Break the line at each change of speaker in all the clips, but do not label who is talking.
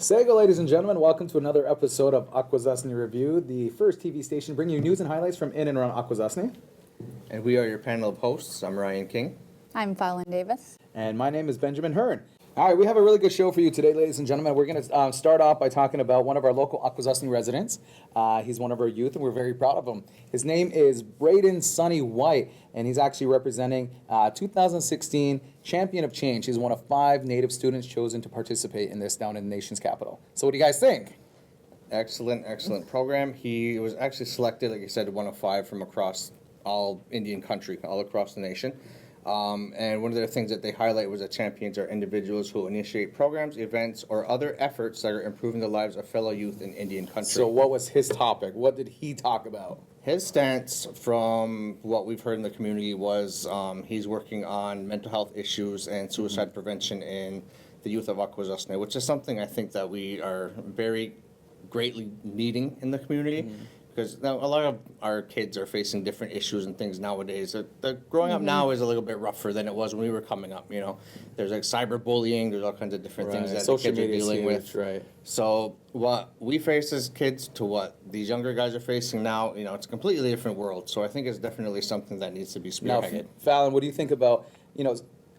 Sego, ladies and gentlemen, welcome to another episode of Akwesasne Review, the first TV station bringing you news and highlights from in and around Akwesasne.
And we are your panel of hosts. I'm Ryan King.
I'm Fallon Davis.
And my name is Benjamin Hearn. All right, we have a really good show for you today, ladies and gentlemen. We're going to start off by talking about one of our local Akwesasne residents. He's one of our youth, and we're very proud of him. His name is Braden Sonny White, and he's actually representing 2016 Champion of Change. He's one of 5 Native students chosen to participate in this down in the nation's capital. So what do you guys think?
Excellent program. He was actually selected, like you said, one of 5 from across all Indian country, all across the nation. And one of the things that they highlight was that champions are individuals who initiate programs, events, or other efforts that are improving the lives of fellow youth in Indian country.
So what was his topic? What did he talk about?
His stance, from what we've heard in the community, was he's working on mental health issues and suicide prevention in the youth of Akwesasne, which is something I think that we are very greatly needing in the community. Because now a lot of our kids are facing different issues and things nowadays. The growing up now is a little bit rougher than it was when we were coming up. You know, there's like cyberbullying. There's all kinds of different things that
Social
the kids are
media is
dealing
huge,
with.
right?
So what we face as kids to what these younger guys are facing now, you know, it's a completely different world. So I think it's definitely something that needs to be spearheaded.
Now, Fallon, what do you think about,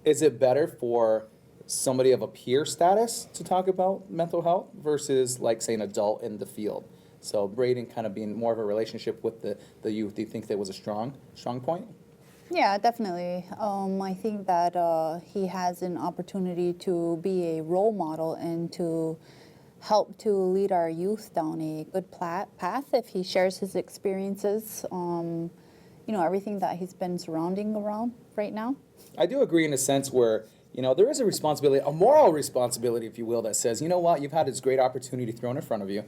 is it better for somebody of a peer status to talk about mental health versus, like, say, an adult in the field? So Braden kind of being more of a relationship with the youth, do you think that was a strong point?
Yeah, definitely. I think that he has an opportunity to be a role model and to help to lead our youth down a good path if he shares his experiences, everything that he's been surrounding around right now.
I do agree in a sense where, there is a responsibility, a moral responsibility, if you will, that says, you know what, you've had this great opportunity thrown in front of you.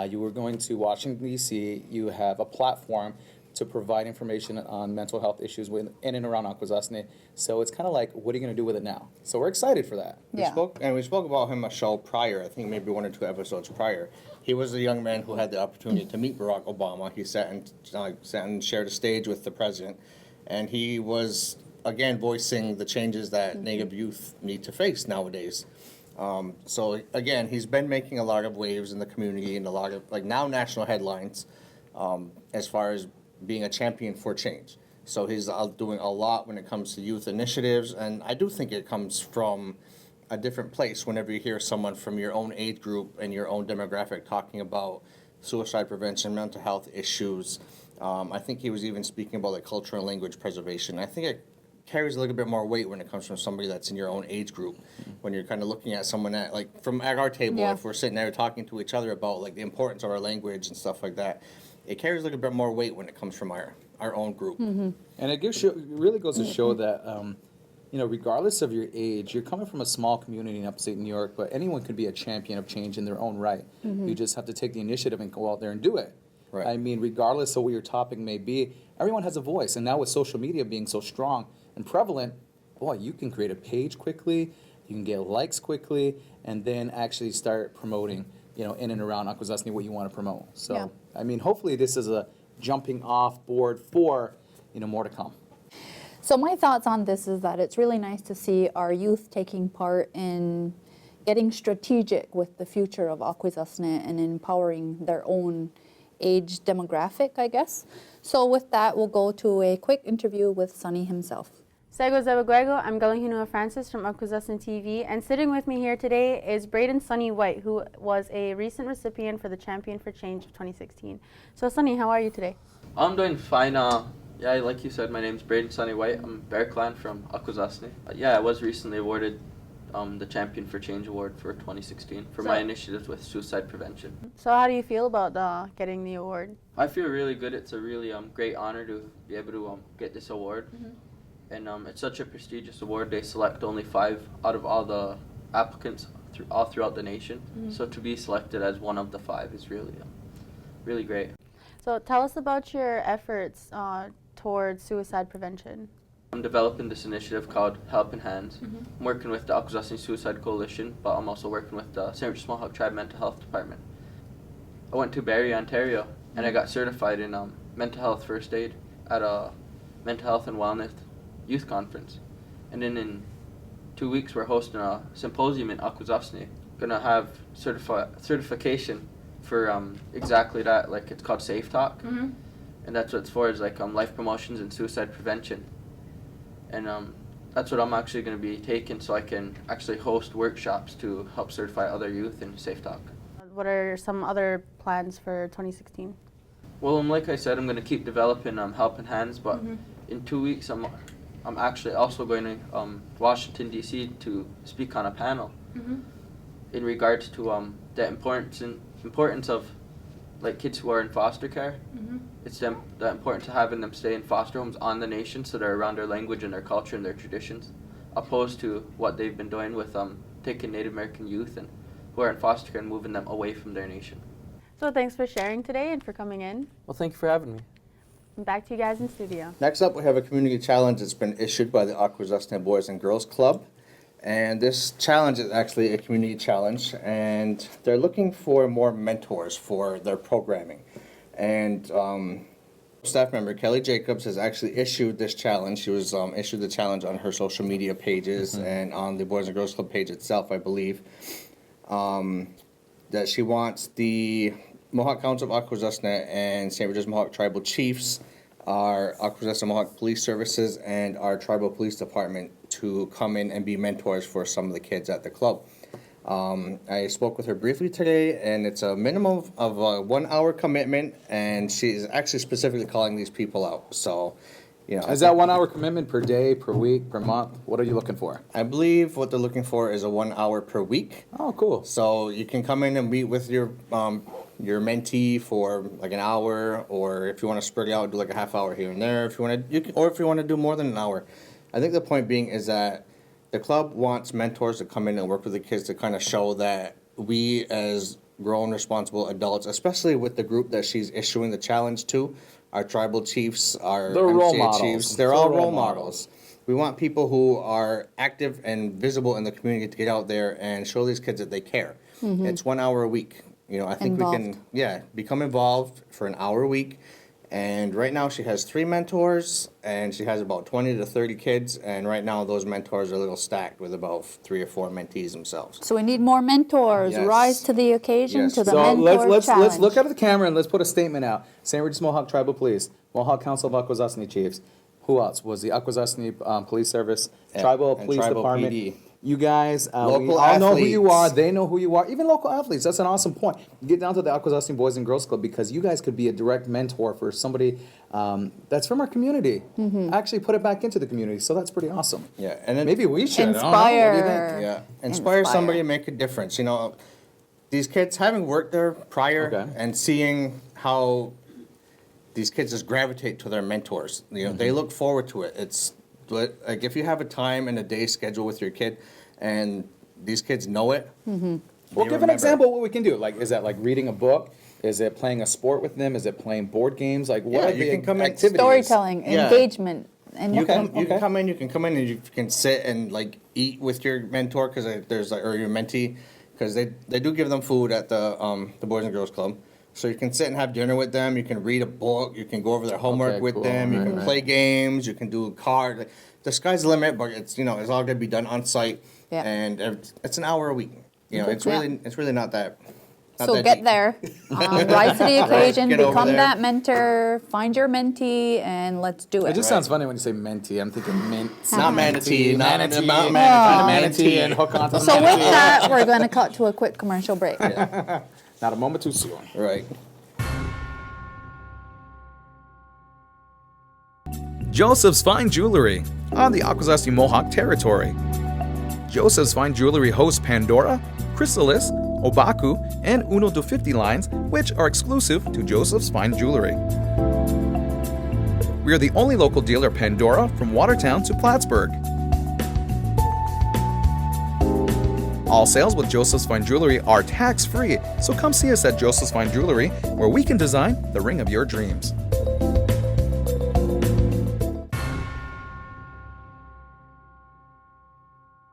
You were going to Washington, D.C. You have a platform to provide information on mental health issues in and around Akwesasne. So it's kind of like, what are you going to do with it now? So we're excited for that.
Yeah.
We spoke about him a show prior, I think maybe 1 or 2 episodes prior. He was a young man who had the opportunity to meet Barack Obama. He sat and shared a stage with the president. And he was, again, voicing the changes that Native youth need to face nowadays. So again, he's been making a lot of waves in the community and a lot of, like, now national headlines as far as being a champion for change. So he's doing a lot when it comes to youth initiatives, and I do think it comes from a different place whenever you hear someone from your own age group and your own demographic talking about suicide prevention, mental health issues. I think he was even speaking about like culture and language preservation. I think it carries a little bit more weight when it comes from somebody that's in your own age group. When you're kind of looking at someone at, like, at our table, if we're sitting there talking to each other about like the importance of our language and stuff like that, it carries a little bit more weight when it comes from our own group.
And it really goes to show that, regardless of your age, you're coming from a small community in upstate New York, but anyone could be a champion of change in their own right. You just have to take the initiative and go out there and do it.
Right.
I mean, regardless of what your topic may be, everyone has a voice. And now with social media being so strong and prevalent, boy, you can create a page quickly, you can get likes quickly, and then actually start promoting, in and around Akwesasne what you want to promote. So,
Yeah.
I mean, hopefully this is a jumping off board for, more to come.
So my thoughts on this is that it's really nice to see our youth taking part in getting strategic with the future of Akwesasne and empowering their own age demographic, I guess. So with that, we'll go to a quick interview with Sonny himself.
Sego Zebaguego, I'm Galanhinua Francis from Akwesasne TV, and sitting with me here today is Braden Sonny White, who was a recent recipient for the Champion for Change of 2016. So Sonny, how are you today?
I'm doing fine. Like you said, my name's Braden Sonny White. I'm Bear Clan from Akwesasne. I was recently awarded the Champion for Change Award for 2016 for my initiatives with suicide prevention.
So how do you feel about getting the award?
I feel really good. It's a really great honor to be able to get this award. And it's such a prestigious award. They select only 5 out of all the applicants all throughout the nation. So to be selected as one of the 5 is really, really great.
So tell us about your efforts towards suicide prevention.
I'm developing this initiative called Helping Hands. I'm working with the Akwesasne Suicide Coalition, but I'm also working with the St. Richard Smallhawk Tribe Mental Health Department. I went to Barrie, Ontario, and I got certified in mental health first aid at a mental health and wellness youth conference. And then in 2 weeks we're hosting a symposium in Akwesasne gonna have certification for exactly that. Like it's called Safe Talk, and that's what it's for. Is like life promotions and suicide prevention, and that's what I'm actually gonna be taking, so I can actually host workshops to help certify other youth in Safe Talk.
What are some other plans for 2016?
Well, like I said, I'm gonna keep developing Helping Hands, but in 2 weeks I'm actually also going to Washington D.C. to speak on a panel in regards to the importance of like kids who are in foster care. It's the importance of having them stay in foster homes on the nation, so they're around their language and their culture and their traditions, opposed to what they've been doing with taking Native American youth and who are in foster care and moving them away from their nation.
So thanks for sharing today and for coming in.
Well, thank you for having me.
And back to you guys in studio.
Next up, we have a community challenge that's been issued by the Akwesasne Boys and Girls Club. And this challenge is actually a community challenge, and they're looking for more mentors for their programming. And staff member Kelly Jacobs has actually issued this challenge. She was issued the challenge on her social media pages and on the Boys and Girls Club page itself, I believe, that she wants the Mohawk Council of Akwesasne and St. Regis Mohawk Tribal Chiefs, our Akwesasne Mohawk Police Services, and our Tribal Police Department to come in and be mentors for some of the kids at the club. I spoke with her briefly today, and it's a minimum of a 1 hour commitment, and she's actually specifically calling these people out. So, you know,
Is that 1 hour commitment per day, per week, per month? What are you looking for?
I believe what they're looking for is a 1 hour per week.
Oh, cool.
So you can come in and meet with your mentee for like an hour, or if you want to spread it out, do like a half hour here and there. If you want to, you can, or if you want to do more than an hour. I think the point being is that the club wants mentors to come in and work with the kids to kind of show that we as grown, responsible adults, especially with the group that she's issuing the challenge to, our tribal chiefs, our
They're role
MCA
models.
chiefs, they're all role models. We want people who are active and visible in the community to get out there and show these kids that they care. It's 1 hour a week. You know, I think we
Involved.
can, become involved for an hour a week. And right now she has 3 mentors, and she has about 20 to 30 kids. And right now those mentors are a little stacked with about 3 or 4 mentees themselves.
So we need more mentors.
Yes.
Rise to the occasion,
Yes.
to the
So
mentor
let's
challenge.
look at the camera and let's put a statement out. St. Regis Mohawk Tribal Police, Mohawk Council of Akwesasne Chiefs. Who else? Was the Akwesasne Police Service,
Yeah,
Tribal
and
Police
Tribal
Department.
PD.
You guys, we
Local
all know who you are.
athletes.
They know who you are. Even local athletes. That's an awesome point. Get down to the Akwesasne Boys and Girls Club because you guys could be a direct mentor for somebody that's from our community. Actually put it back into the community. So that's pretty awesome.
Yeah, and then
Maybe we should. I don't know. What do you think?
Inspire.
Yeah, inspire somebody to make a difference. You know, these kids, having worked there prior
Okay.
and seeing how these kids just gravitate to their mentors, you know, they look forward to it. It's like if you have a time and a day schedule with your kid and these kids know it.
Well, give an example of what we can do. Like, is that like reading a book? Is it playing a sport with them? Is it playing board games? Like, what
Yeah,
are
you
the
can come in-
activities?
Storytelling,
Yeah.
engagement. And
You
Okay,
can you
okay.
can come in. You can come in and you can sit and like eat with your mentor because there's like, or your mentee because they do give them food at the Boys and Girls Club. So you can sit and have dinner with them. You can read a book. You can go over their homework
Okay,
with
cool.
them. You
Right,
can
right.
play games. You can do cards. Like, the sky's the limit, but it's it's all gonna be done on site.
Yeah.
And it's an hour a week. You know, it's
Yeah.
really not that. Not
So
that
get
deep.
there, rise to the occasion,
Get over
become
there.
that mentor, find your mentee, and let's do
It
it.
just sounds funny when you say mentee. I'm thinking mint.
Not manatee, not
manatee,
not
manatee,
manatee.
and hook onto the
So with
manatee.
that, we're going to cut to a quick commercial break.
Not a moment too soon.
Right.
Joseph's Fine Jewelry on the Akwesasne Mohawk territory. Joseph's Fine Jewelry hosts Pandora, Chrysalis, Obaku, and Uno to 50 lines, which are exclusive to Joseph's Fine Jewelry. We are the only local dealer of Pandora from Watertown to Plattsburgh. All sales with Joseph's Fine Jewelry are tax-free, so come see us at Joseph's Fine Jewelry, where we can design the ring of your dreams.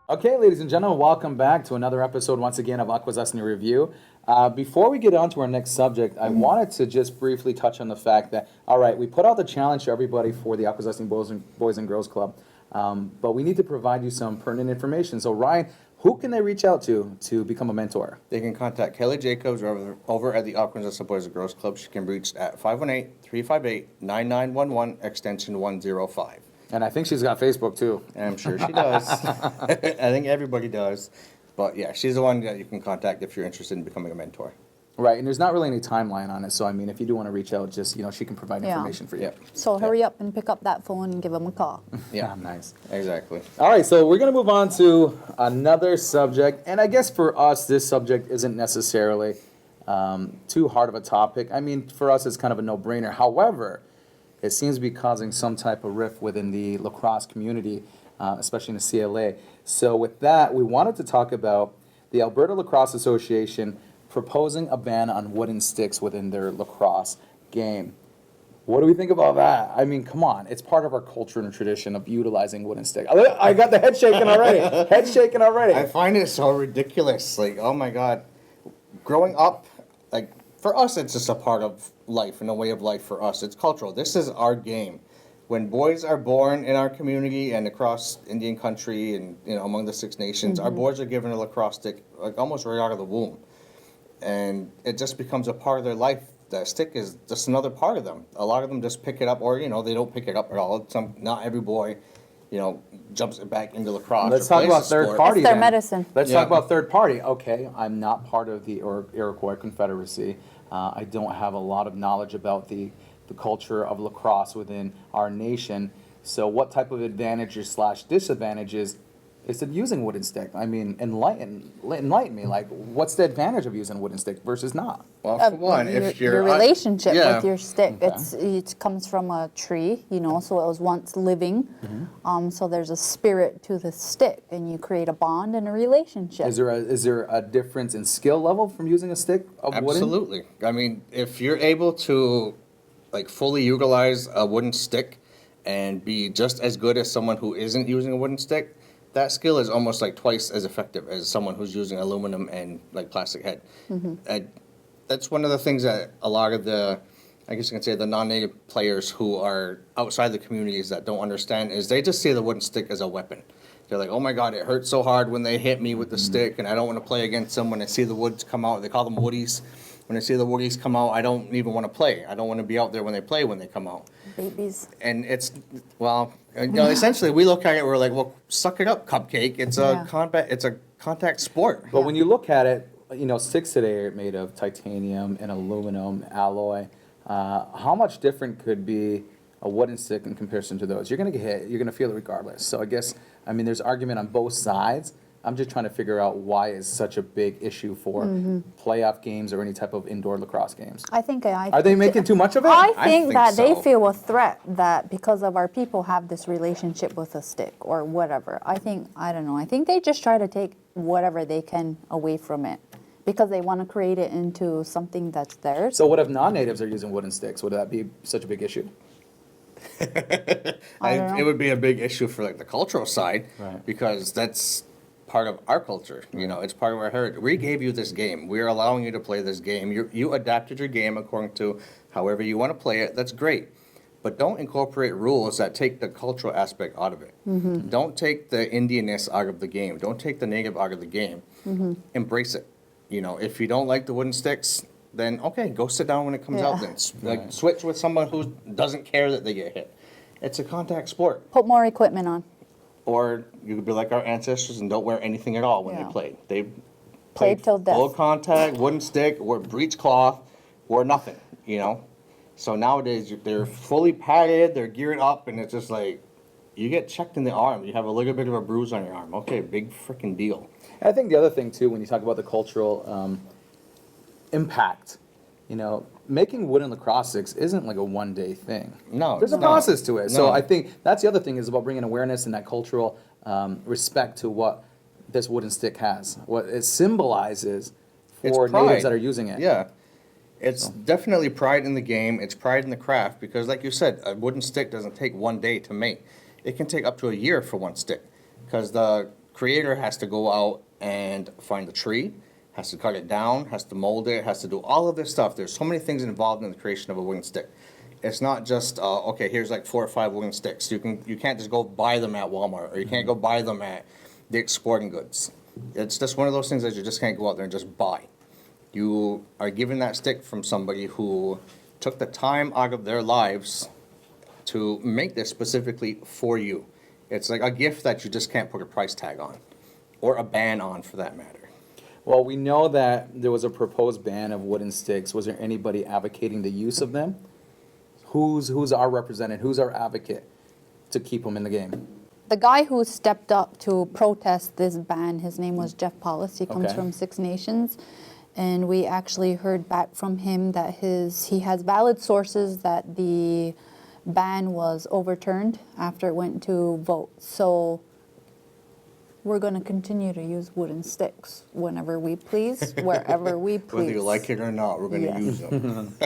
Okay, ladies and gentlemen, welcome back to another episode once again of Akwesasne Review. Before we get on to our next subject, I wanted to just briefly touch on the fact that, all right, we put out the challenge to everybody for the Akwesasne Boys and Girls Club, but we need to provide you some pertinent information. So Ryan, who can they reach out to become a mentor?
They can contact Kelly Jacobs over at the Akwesasne Boys and Girls Club. She can be reached at 518-358-9911, extension 105.
And I think she's got Facebook too.
And I'm sure she does. I think everybody does. But yeah, she's the one that you can contact if you're interested in becoming a mentor.
Right, and there's not really any timeline on it, so I mean, if you do want to reach out, just, she can provide
Yeah.
information for you.
Yep.
So hurry up and pick up that phone and give them a call.
Yeah.
Nice.
Exactly.
All right, so we're going to move on to another subject, and I guess for us, this subject isn't necessarily too hard of a topic. I mean, for us, it's kind of a no-brainer. However, it seems to be causing some type of rift within the lacrosse community, especially in the CLA. So with that, we wanted to talk about the Alberta Lacrosse Association proposing a ban on wooden sticks within their lacrosse game. What do we think about that? I mean, come on. It's part of our culture and tradition of utilizing wooden sticks. I got the head shaking already. Head shaking already.
I find it so ridiculous. Like, oh my God. Growing up, like, for us, it's just a part of life and a way of life for us. It's cultural. This is our game. When boys are born in our community and across Indian country and, among the Six Nations, our boys are given a lacrosse stick, like, almost right out of the womb. And it just becomes a part of their life. That stick is just another part of them. A lot of them just pick it up, or they don't pick it up at all. Not every boy, jumps back into lacrosse.
Let's
or
talk
plays
about
the
third
sport.
party.
It's their
then.
medicine.
Let's
Yeah.
talk about third party. Okay, I'm not part of the Iroquois Confederacy. I don't have a lot of knowledge about the culture of lacrosse within our nation. So, what type of advantages / disadvantages is it using wooden stick? I mean, enlighten me. Like, what's the advantage of using wooden stick versus not?
Well, for one, if
your
you're
relationship
yeah.
with your stick,
Okay.
it comes from a tree, so it was once living.
Mm-hmm.
So there's a spirit to the stick, and you create a bond and a relationship.
Is there a difference in skill level from using a stick of wooden?
Absolutely. I mean, if you're able to fully utilize a wooden stick and be just as good as someone who isn't using a wooden stick, that skill is almost twice as effective as someone who's using aluminum and plastic head. That's one of the things that a lot of the, I guess you can say, the non-native players who are outside the communities that don't understand is they just see the wooden stick as a weapon. They're like, oh my God, it hurts so hard when they hit me with the stick, and I don't want to play against them. When I see the woods come out, they call them woodies. When I see the woodies come out, I don't even want to play. I don't want to be out there when they play when they come out.
Babies.
And it's, essentially we look at it, we're like, well, suck it up, Cupcake. It's
Yeah.
it's a contact sport.
But when you look at it, sticks today are made of titanium and aluminum alloy. How much different could be a wooden stick in comparison to those? You're going to get hit. You're going to feel it regardless. So I guess, there's argument on both sides. I'm just trying to figure out why it's such a big issue for playoff games or any type of indoor lacrosse games.
Are
they making too much of it?
I
I
think
think
that they
so.
feel a threat that because of our people have this relationship with a stick or whatever. I don't know. I think they just try to take whatever they can away from it because they want to create it into something that's theirs.
So what if non-natives are using wooden sticks? Would that be such a big issue?
I don't know.
It would be a big issue for the cultural side,
Right.
because that's part of our culture. It's part of our heritage. We gave you this game. We're allowing you to play this game. You adapted your game according to however you want to play it. That's great. But don't incorporate rules that take the cultural aspect out of it. Don't take the Indianness out of the game. Don't take the native out of the game. Embrace it. If you don't like the wooden sticks, then okay, go sit down when it comes out.
Yeah.
Then switch with someone who doesn't care that they get hit. It's a contact sport.
Put more equipment on.
Or you could be like our ancestors and don't wear anything at all when
Yeah.
they played. They
Played till death.
Full contact, wooden stick, or breech cloth, or nothing. So nowadays they're fully padded, they're geared up, and it's just you get checked in the arm. You have a little bit of a bruise on your arm. Okay, big freaking deal.
I think the other thing too, when you talk about the cultural impact, making wooden lacrosse sticks isn't like a one-day thing.
No,
There's a
it's not.
process to it. So
No.
I think that's the other thing is about bringing awareness and that cultural respect to what this wooden stick has, what it symbolizes for
It's pride.
natives that are using it.
Yeah. It's definitely pride in the game. It's pride in the craft because, like you said, a wooden stick doesn't take one day to make. It can take up to a year for one stick because the creator has to go out and find the tree, has to cut it down, has to mold it, has to do all of this stuff. There's so many things involved in the creation of a wooden stick. It's not just okay, here's 4 or 5 wooden sticks. You can't just go buy them at Walmart or you can't go buy them at Dick's Sporting Goods. It's just one of those things that you just can't go out there and just buy. You are given that stick from somebody who took the time out of their lives to make this specifically for you. It's like a gift that you just can't put a price tag on, or a ban on for that matter.
Well, we know that there was a proposed ban of wooden sticks. Was there anybody advocating the use of them? Who's our representative? Who's our advocate to keep them in the game?
The guy who stepped up to protest this ban, his name was Jeff Paulus. He comes
Okay.
from Six Nations. And we actually heard back from him that he has valid sources that the ban was overturned after it went to vote. So we're going to continue to use wooden sticks whenever we please, wherever we please.
Whether you like it or not, we're going to
Yeah.
use them.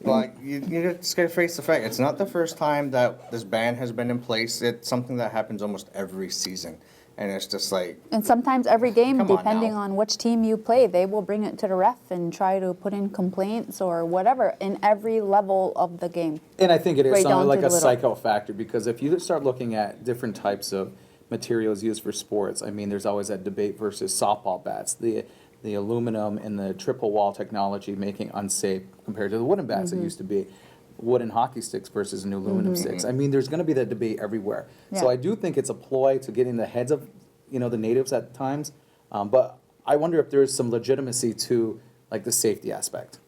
But you just got to face the fact, it's not the first time that this ban has been in place. It's something that happens almost every season. And it's just like,
And sometimes every game,
Come on
depending
now.
on which team you play, they will bring it to the ref and try to put in complaints or whatever in every level of the game.
And I think it is
Right
something
down to
like
the
a
little.
psycho factor, because if you start looking at different types of materials used for sports, I mean, there's always that debate versus softball bats, the aluminum and the triple wall technology making unsafe compared to the wooden bats that used to be. Wooden hockey sticks versus new aluminum sticks. I mean, there's going to be that debate everywhere. So
Yeah.
I do think it's a ploy to get in the heads of, the natives at times. But I wonder if there is some legitimacy to like the safety aspect.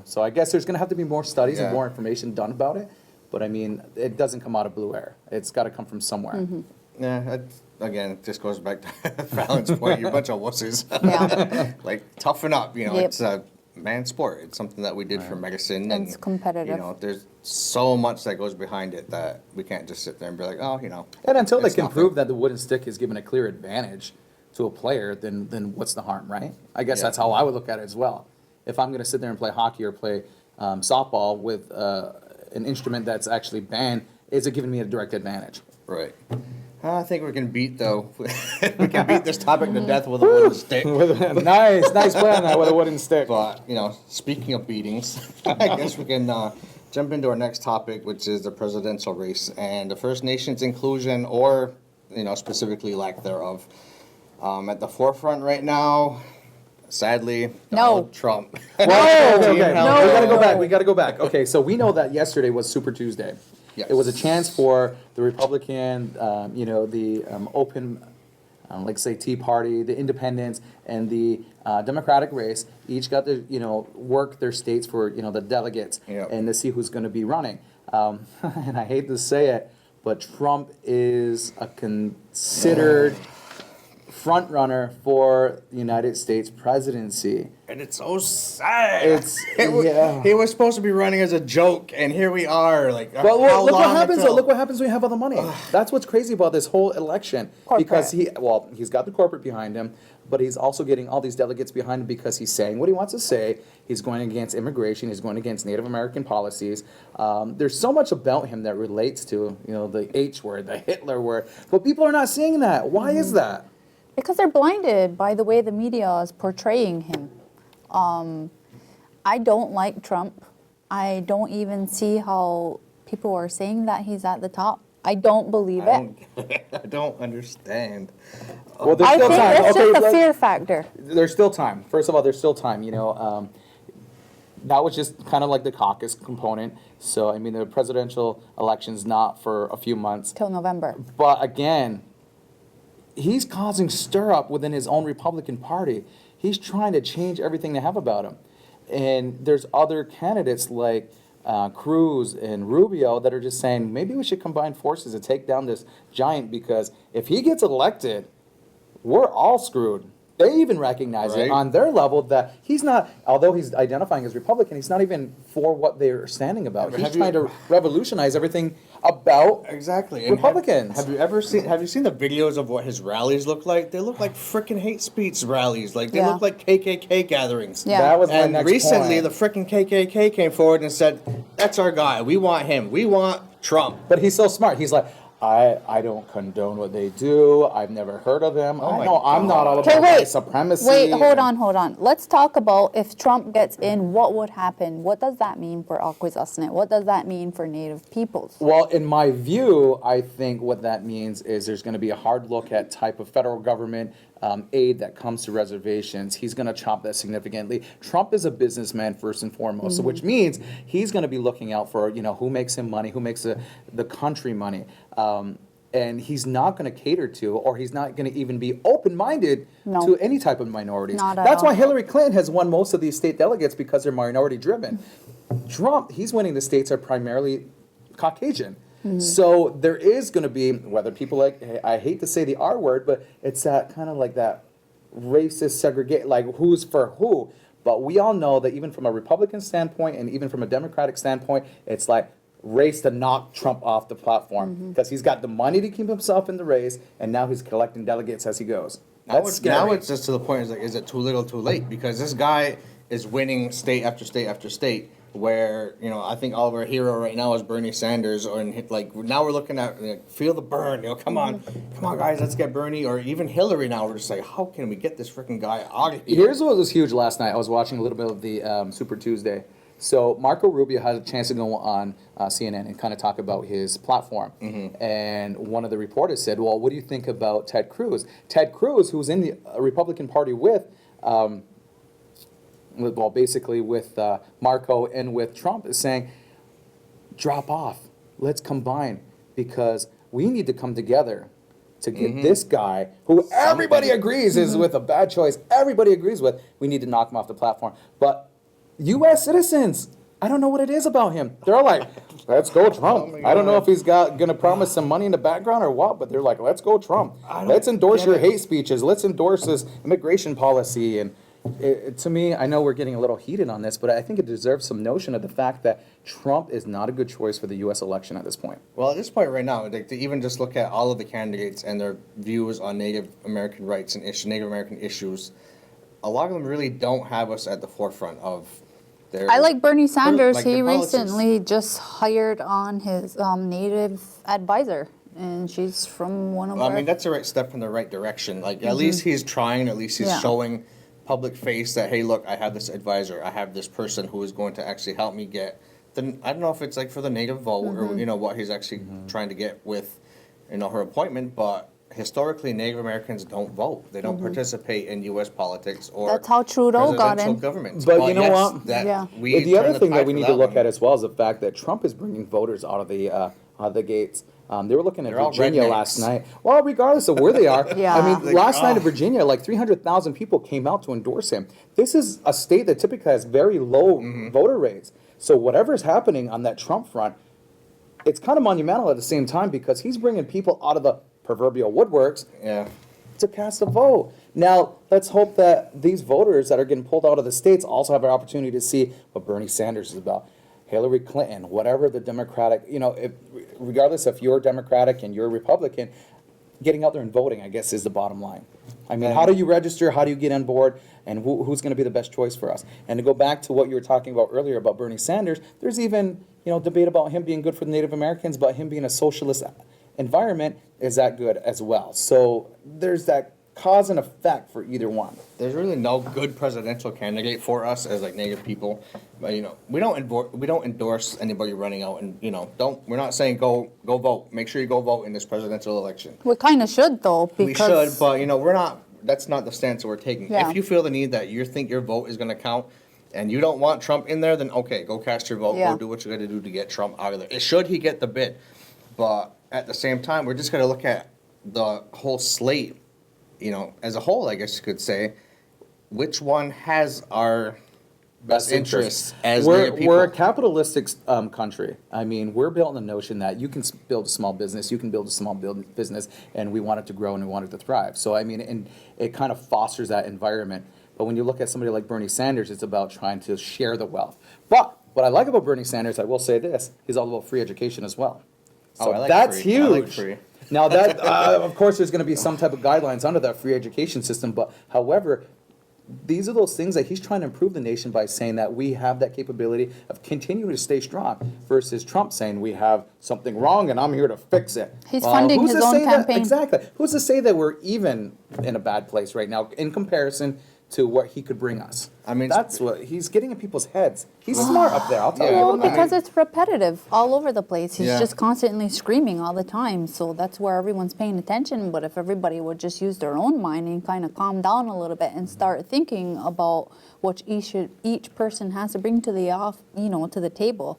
So I guess there's going to have to be more studies and
Yeah.
more information done about it. But I mean, it doesn't come out of blue air. It's got to come from somewhere.
yeah, again, it just goes back to Fallon's point. You're a bunch of wusses.
Yeah.
Like, toughen up.
Yep.
It's a man's sport. It's something that we did for medicine. And,
It's competitive.
There's so much that goes behind it that we can't just sit there and be like, oh,
And until they
it's
can
nothing.
prove that the wooden stick is given a clear advantage to a player, then what's the harm, right? I guess
Yeah.
that's how I would look at it as well. If I'm going to sit there and play hockey or play softball with an instrument that's actually banned, is it giving me a direct advantage?
Right. I think we can beat, though. We can beat this topic to death with a wooden stick.
nice play on that with a wooden stick.
But, speaking of beatings, I guess we can jump into our next topic, which is the presidential race and the First Nations inclusion, or, specifically lack thereof. At the forefront right now, sadly, Donald Trump.
Okay,
Team
we
held-
gotta go back. We gotta go back. Okay, so we know that yesterday was Super Tuesday.
Yes.
It was a chance for the Republican, the open, like say Tea Party, the Independents, and the Democratic race. Each got to work their states for the delegates
Yep.
and to see who's going to be running. And I hate to say it, but Trump is a considered front runner for the United States presidency.
And it's so sad.
Yeah.
He was supposed to be running as a joke, and here we are. Like,
Well,
how
look what
long
happens
until-
though. Look what happens when you have all the money. That's what's crazy about this whole election.
Corporate.
Because he's got the corporate behind him, but he's also getting all these delegates behind him because he's saying what he wants to say. He's going against immigration. He's going against Native American policies. There's so much about him that relates to the H word, the Hitler word, but people are not seeing that. Why is that?
Because they're blinded by the way the media is portraying him. I don't like Trump. I don't even see how people are saying that he's at the top. I don't believe it.
I don't understand.
Well, there's
I
still
think
time.
it's
Okay,
just a
let's-
fear factor.
There's still time. First of all, there's still time. That was just kind of like the caucus component. So I mean, the presidential election's not for a few months.
Till November.
But again, he's causing stir up within his own Republican Party. He's trying to change everything they have about him. And there's other candidates like Cruz and Rubio that are just saying maybe we should combine forces to take down this giant, because if he gets elected, we're all screwed. They even recognize
Right.
it on their level that he's not, although he's identifying as Republican, he's not even for what they're standing about.
Have
He's
you-
trying to revolutionize everything about
Exactly. And
Republicans.
Have you seen the videos of what his rallies look like? They look like frickin' hate speech rallies. Like, they
Yeah.
look like KKK gatherings.
Yeah.
That was my
And
next
recently,
point.
the frickin' KKK came forward and said, "That's our guy. We want him. We want Trump."
But he's so smart. He's like, I don't condone what they do. I've never heard of them.
Oh
I
my
know I'm not all
God.
about
Okay,
white
wait.
supremacy.
Wait, hold on. Let's talk about if Trump gets in, what would happen? What does that mean for Akwesasne? What does that mean for Native peoples?
Well, in my view, I think what that means is there's going to be a hard look at type of federal government aid that comes to reservations, he's going to chop that significantly. Trump is a businessman first and foremost, so which means he's going to be looking out for, who makes him money, who makes the country money. And he's not going to cater to, or he's not going to even be open-minded
No.
to any type of minorities.
Not at
That's why
all.
Hillary Clinton has won most of these state delegates, because they're minority-driven. Trump, he's winning the states are primarily Caucasian. So there is going to be, whether people I hate to say the R word, but it's that kind of like that racist segregate, like who's for who. But we all know that even from a Republican standpoint and even from a Democratic standpoint, it's like race to knock Trump off the platform, because he's got the money to keep himself in the race, and now he's collecting delegates as he goes. That's scary.
Now it's just to the point, is it too little too late? Because this guy is winning state after state after state, where, I think all of our hero right now is Bernie Sanders, now we're looking at, feel the burn, come on guys, let's get Bernie, or even Hillary now, we're just like, how can we get this freaking guy out of here?
Here's what was huge last night. I was watching a little bit of the Super Tuesday. So Marco Rubio had a chance to go on CNN and kind of talk about his platform. And one of the reporters said, well, what do you think about Ted Cruz? Ted Cruz, who's in the Republican Party with basically with Marco and with Trump, is saying, drop off. Let's combine, because we need to come together to get this guy, who everybody agrees is with a bad choice, everybody agrees with, we need to knock him off the platform. But U.S. citizens, I don't know what it is about him. They're like, let's go Trump. I don't know if he's going to promise some money in the background or what, but they're like, let's go Trump. Let's endorse your hate speeches. Let's endorse this immigration policy. And to me, I know we're getting a little heated on this, but I think it deserves some notion of the fact that Trump is not a good choice for the U.S. election at this point.
Well, at this point right now, to even just look at all of the candidates and their views on Native American rights and Native American issues, a lot of them really don't have us at the forefront of their...
I like Bernie Sanders.
like
He
their policies.
recently just hired on his Native advisor, and she's from one of
Well,
our...
I mean, that's a right step in the right direction. At least he's trying, at least he's
Yeah.
showing public face that, hey, look, I have this advisor, I have this person who is going to actually help me get the, I don't know if it's like for the native vote or, what he's actually trying to get with, her appointment, but historically Native Americans don't vote. They don't participate in U.S. politics or
That's how Trudeau got
presidential
in.
governments.
But you know what?
Yeah.
The other thing that we need to look at
is
as well is the fact that Trump is bringing voters out of the gates. They were looking at
They're all
Virginia
rednecks.
last night. Well, regardless of where they are,
Yeah.
I mean,
Like,
last night in Virginia, like 300,000 people came out to endorse him. This is a state that typically has very low voter rates. So whatever's happening on that Trump front, it's kind of monumental at the same time, because he's bringing people out of the proverbial woodworks
Yeah.
to cast a vote. Now, let's hope that these voters that are getting pulled out of the states also have an opportunity to see what Bernie Sanders is about, Hillary Clinton, whatever the Democratic, regardless if you're Democratic and you're Republican, getting out there and voting, I guess, is the bottom line. I mean, how do you register? How do you get on board? And who's going to be the best choice for us? And to go back to what you were talking about earlier about Bernie Sanders, there's even, debate about him being good for the Native Americans, but him being a socialist environment is that good as well. So there's that cause and effect for either one.
There's really no good presidential candidate for us as Native people. But we don't endorse anybody running out and we're not saying go vote. Make sure you go vote in this presidential election.
We kind of should, though, because...
We should, but we're not. That's not the stance that we're taking.
Yeah.
If you feel the need that you think your vote is going to count, and you don't want Trump in there, then okay, go cast your vote.
Yeah.
Go do what you got to do to get Trump out of there. Should he get the bid? But at the same time, we're just going to look at the whole slate, as a whole, I guess you could say. Which one has our best interests as Native people?
We're a capitalistic country. I mean, we're built on the notion that you can build a small business, you can build a small business, and we want it to grow and we want it to thrive. So, I mean, and it kind of fosters that environment. But when you look at somebody like Bernie Sanders, it's about trying to share the wealth. But what I like about Bernie Sanders, I will say this, he's all about free education as well. So
I like
that's
free.
huge.
I like free.
Now that, of course, there's going to be some type of guidelines under that free education system. But however, these are those things that he's trying to improve the nation by saying that we have that capability of continuing to stay strong, versus Trump saying we have something wrong and I'm here to fix it.
He's funding
who's
his
to
own
say that-
campaign.
Exactly. Who's to say that we're even in a bad place right now in comparison to what he could bring us.
I mean,
that's what he's getting in people's heads. He's smart up there. I'll tell
Yeah.
you.
Well, because it's repetitive all over the place. He's
Yeah.
just constantly screaming all the time. So that's where everyone's paying attention. But if everybody would just use their own mind and kind of calm down a little bit and start thinking about what each person has to bring to the table.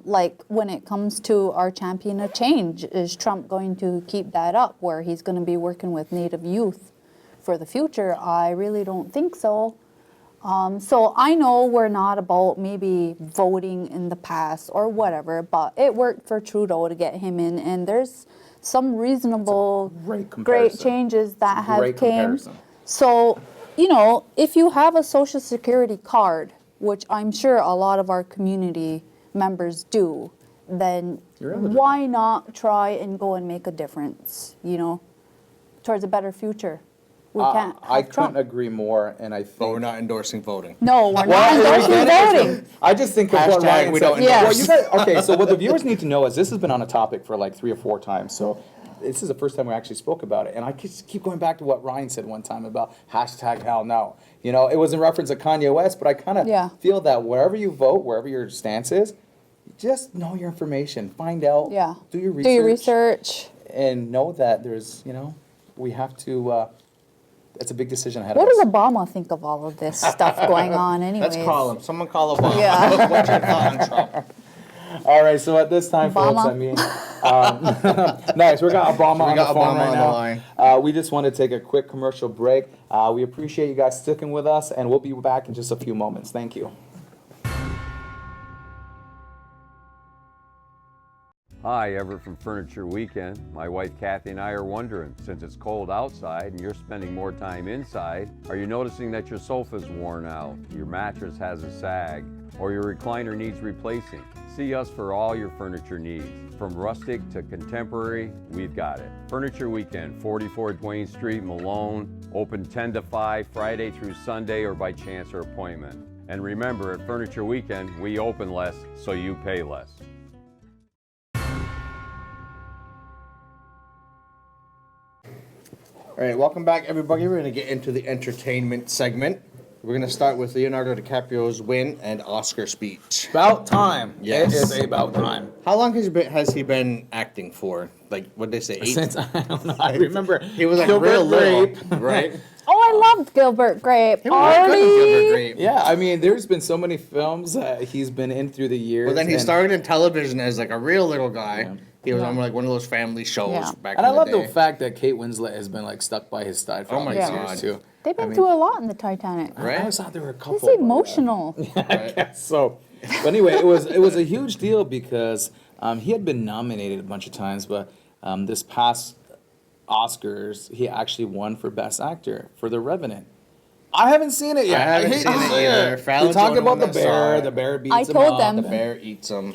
Like when it comes to our champion of change, is Trump going to keep that up where he's going to be working with Native youth for the future? I really don't think so. So I know we're not about maybe voting in the past or whatever, but it worked for Trudeau to get him in, and there's some reasonable, great changes that have came. So, if you have a Social Security card, which I'm sure a lot of our community members do, then why not try and go and make a difference, towards a better future? We can't
I
have Trump.
couldn't agree more, and I think
But we're not endorsing voting.
No, we're not endorsing voting.
I just think of what
Hashtag
Ryan
we
said.
don't
endorse.
Well, you guys, okay, so what the viewers need to know is this has been on a topic for like 3 or 4 times. So this is the first time we actually spoke about it. And I just keep going back to what Ryan said one time about hashtag hell no. It was in reference to Kanye West, but I kind of feel that wherever you vote, wherever your stance is, just know your information. Find out.
Yeah.
Do your research.
Do your research.
And know that there's, we have to, it's a big decision ahead
What
of us.
does Obama think of all of this stuff going on anyways?
Let's call him. Someone call Obama.
Yeah.
What's your thought on Trump?
All right, so at this time, folks,
Obama.
nice. We got Obama on the phone
Obama
right
on the
now.
line.
We just want to take a quick commercial break. We appreciate you guys sticking with us, and we'll be back in just a few moments. Thank you.
Hi, Everett from Furniture Weekend. My wife Kathy and I are wondering, since it's cold outside and you're spending more time inside, are you noticing that your sofa's worn out, your mattress has a sag, or your recliner needs replacing? See us for all your furniture needs. From rustic to contemporary, we've got it. Furniture Weekend, 44 Duane Street, Malone, open 10 to 5, Friday through Sunday or by chance or appointment. And remember, at Furniture Weekend, we open less, so you pay less.
All right, welcome back, everybody. We're going to get into the entertainment segment. We're going to start with Leonardo DiCaprio's win and Oscar speech.
About time.
Yes.
It is about time.
How long has he been acting for? Like, what did they say? 8?
Since, I don't know. I remember
He was like
Gilbert
real little,
Grape.
right?
Oh, I loved Gilbert Grape.
He was good in Gilbert Grape.
Yeah, I mean, there's been so many films that he's been in through the years.
Well, then he
and-
started in television as like a real little guy.
Yeah.
He was on like one of those family shows
Yeah.
back
And
in
I love
the day.
the fact that Kate Winslet has been like stuck by his side for
Oh
all
my
these
God.
years too.
They've been
I mean,
through a lot in the Titanic.
Right?
I always thought there were a couple.
It's
but,
emotional.
I guess so. But anyway, it was a huge deal because he had been nominated a bunch of times, but this past Oscars he actually won for Best Actor for The Revenant. I haven't seen it yet.
I haven't
hate
seen
to
it
say
either.
We
Fallon's
talked
the
about
one
the
that saw
bear.
it.
The bear beats
I
him
told
up,
them.
The bear eats him.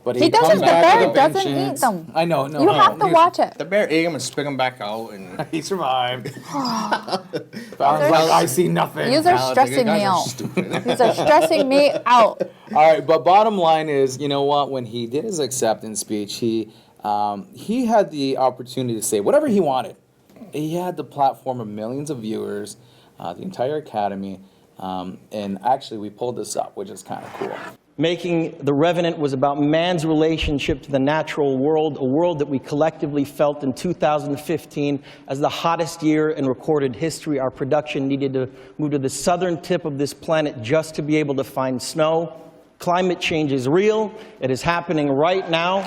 But
He
comes
doesn't. The
back
bear
with a
doesn't
vengeance.
eat them.
I know. No,
You
no.
have to watch it.
The bear ate him and spit him back out. And
He survived. I was like, I see nothing.
These are
Fallon's like,
stressing
"You
me
guys are
out.
stupid."
These are stressing me out.
All right, but bottom line is, you know what? When he did his acceptance speech, he had the opportunity to say whatever he wanted. He had the platform of millions of viewers, the entire Academy, and actually we pulled this up, which is kind of cool.
Making The Revenant was about man's relationship to the natural world, a world that we collectively felt in 2015 as the hottest year in recorded history. Our production needed to move to the southern tip of this planet just to be able to find snow. Climate change is real. It is happening right now.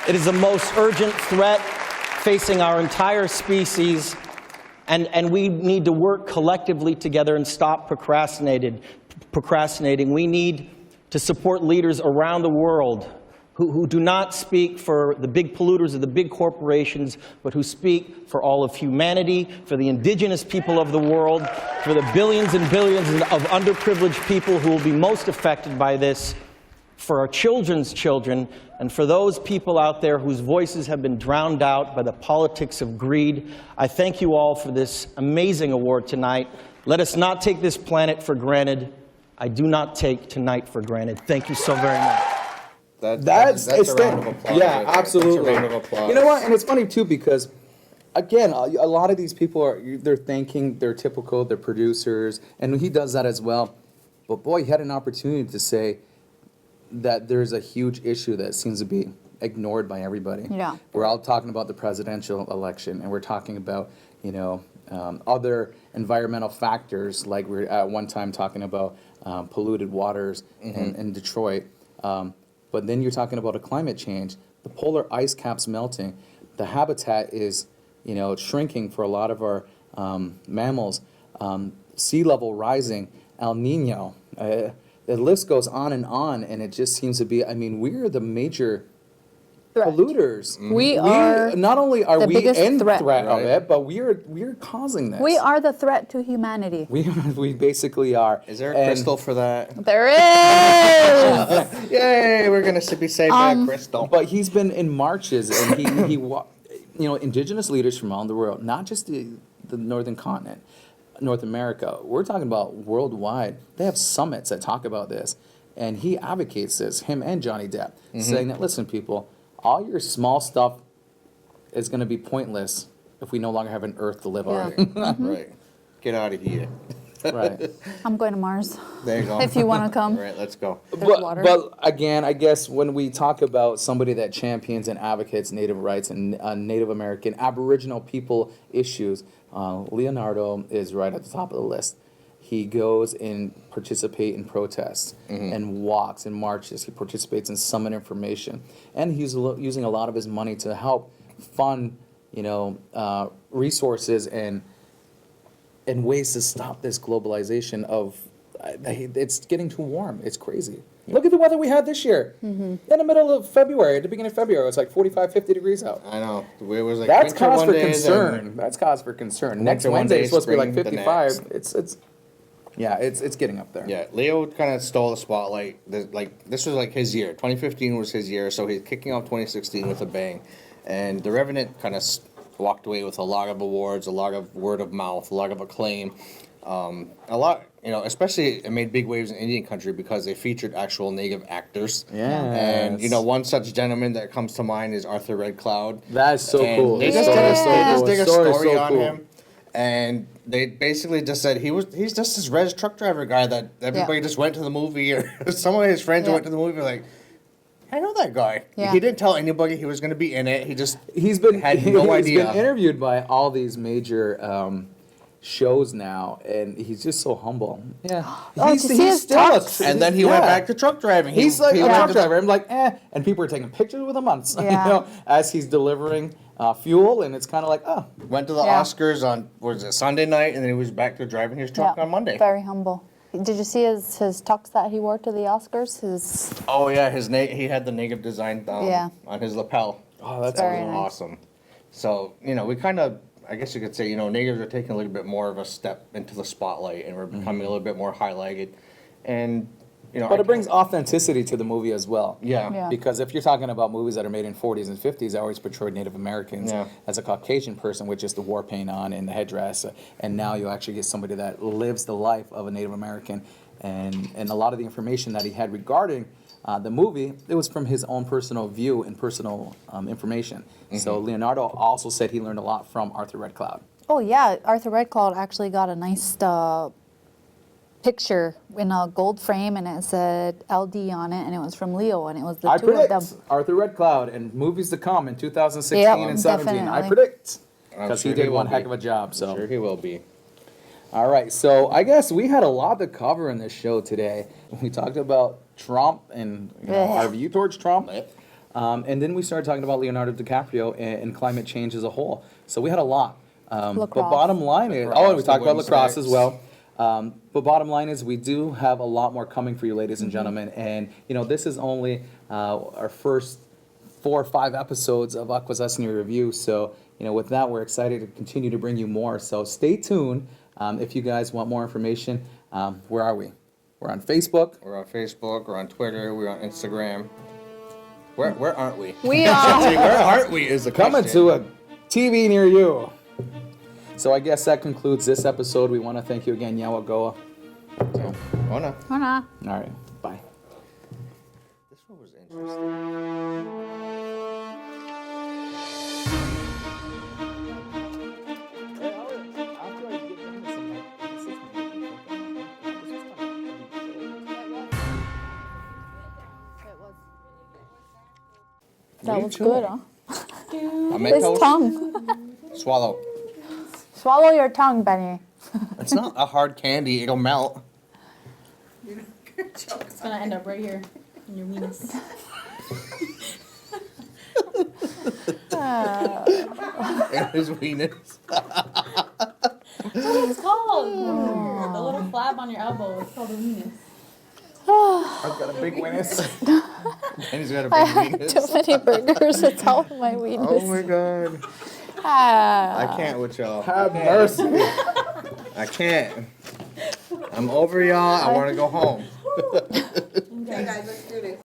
It is the most urgent threat facing our entire species, and we need to work collectively together and stop procrastinating. We need to support leaders around the world who do not speak for the big polluters or the big corporations, but who speak for all of humanity, for the indigenous people of the world, for the billions and billions of underprivileged people who will be most affected by this, for our children's children, and for those people out there whose voices have been drowned out by the politics of greed. I thank you all for this amazing award tonight. Let us not take this planet for granted. I do not take tonight for granted. Thank you so very much.
That's a round of applause.
Yeah,
right there.
absolutely.
That's a round of applause.
You know what? And it's funny too because again, a lot of these people they're thinking they're typical, they're producers, and he does that as well. But boy, he had an opportunity to say that there's a huge issue that seems to be ignored by everybody.
Yeah.
We're all talking about the presidential election, and we're talking about, other environmental factors, like we're at one time talking about polluted waters in Detroit. But then you're talking about a climate change. The polar ice caps melting. The habitat is, shrinking for a lot of our mammals. Sea level rising. El Nino. The list goes on, and it just seems to be, we're the major polluters.
We are
not only are
the
we
biggest
in
threat.
of
Right.
it, but we're causing this.
We are the threat to humanity.
We basically are.
Is there a
And-
crystal for that?
There is.
Yay, we're going to be saved by a crystal.
But he's been in marches, and indigenous leaders from around the world, not just the northern continent, North America. We're talking about worldwide. They have summits that talk about this, and he advocates this. Him and Johnny Depp, saying that, listen, people, all your small stuff is going to be pointless if we no longer have an Earth to live on.
Right. Get out of here.
Right.
I'm going to Mars.
There you go.
If you want to come.
All right, let's go.
There's water.
But again, I guess when we talk about somebody that champions and advocates Native rights and Native American, Aboriginal people issues, Leonardo is right at the top of the list. He goes and participates in protests and walks and marches. He participates in summit information, and he's using a lot of his money to help fund, resources and ways to stop this globalization of. It's getting too warm. It's crazy. Look at the weather we had this year. In the middle of February, at the beginning of February, it was like 45, 50 degrees out.
I know. It was like
That's
winter
cause
one
for
day,
concern. That's cause for concern. Next
winter one
Wednesday
day,
it's supposed to be like
spring the
55.
next.
It's getting up there.
Yeah, Leo kind of stole the spotlight. This was like his year. 2015 was his year, so he's kicking off 2016 with a bang. And The Revenant kind of walked away with a lot of awards, a lot of word of mouth, a lot of acclaim. A lot, especially it made big waves in Indian country because they featured actual native actors.
Yes.
And, one such gentleman that comes to mind is Arthur Red Cloud.
That is so
And
cool.
They
His
just did
story is so
a, they just
cool.
did a
His story is
story
so
on
cool.
him. And they basically just said he's just this res truck driver guy that everybody just went to the movie, or some of his friends went to the movie were like, I know that guy.
Yeah.
He didn't tell anybody he was going to be in it.
He's been
had no idea.
been interviewed by all these major shows now, and he's just so humble. Yeah.
Oh, did you see his talks?
And then he went back to truck driving.
He's like
he
a
went
truck
to-
driver. I'm like, and people are taking pictures with him on,
Yeah.
as he's delivering fuel, and it's kind of like,
Went to the
Yeah.
Oscars on Sunday night, and then he was back to driving his truck on Monday.
Very humble. Did you see his tux that he wore to the Oscars? His
Oh yeah, he had the native design on his lapel.
oh, that's
Very
That was
nice.
awesome. So we kind of, I guess you could say, natives are taking a little bit more of a step into the spotlight, and we're becoming a little bit more highlighted, and
But it brings authenticity to the movie as well.
Yeah.
Yeah.
Because if you're talking about movies that are made in 40s and 50s, I always portrayed Native Americans
Yeah.
as a Caucasian person with just the war paint on and the headdress. And now you actually get somebody that lives the life of a Native American. And a lot of the information that he had regarding the movie, it was from his own personal view and personal information. So Leonardo also said he learned a lot from Arthur Red Cloud.
Oh yeah, Arthur Red Cloud actually got a nice picture in a gold frame, and it said LD on it, and it was from Leo, and it was the
I
two of
predict
them.
Arthur Red Cloud and movies to come in 2016
Yep,
and 17. I
definitely.
predict.
I'm
Because
sure
he did
will
one
be.
heck of a job. So.
Sure he will be.
All right, so I guess we had a lot to cover in this show today. We talked about Trump and our view towards Trump, and then we started talking about Leonardo DiCaprio and climate change as a whole. So we had a lot. But
Lacrosse.
bottom line is,
Lacrosse,
we talked about
women's
lacrosse as
rights.
well. But bottom line is, we do have a lot more coming for you, ladies and gentlemen. And this is only our first 4 or 5 episodes of Akwesasne Review. So with that, we're excited to continue to bring you more. So stay tuned. If you guys want more information, where are we? We're on Facebook.
We're on Facebook. We're on Twitter. We're on Instagram. Where aren't we?
We are.
See, where aren't we is the
Coming
question.
to a TV near you. So I guess that concludes this episode. We want to thank you again, Yawagoa. So,
Oh no.
Hana.
all right, bye.
This one was interesting.
That was good, huh?
Mentos.
His tongue.
Swallow.
Swallow your tongue, Benny.
It's not a hard candy. It'll melt.
It's gonna end up right here in your weenus.
And his weenus.
That's what it's called. The little flab on your elbow. It's called a weenus.
I've got a big weenus.
And he's got a
I
big
had too
weenus.
many burgers. It's all my
Oh
weakness.
my god.
Ah.
I can't with y'all.
Have mercy.
I can't. I'm over y'all. I want to go home.
Okay, guys, let's do this.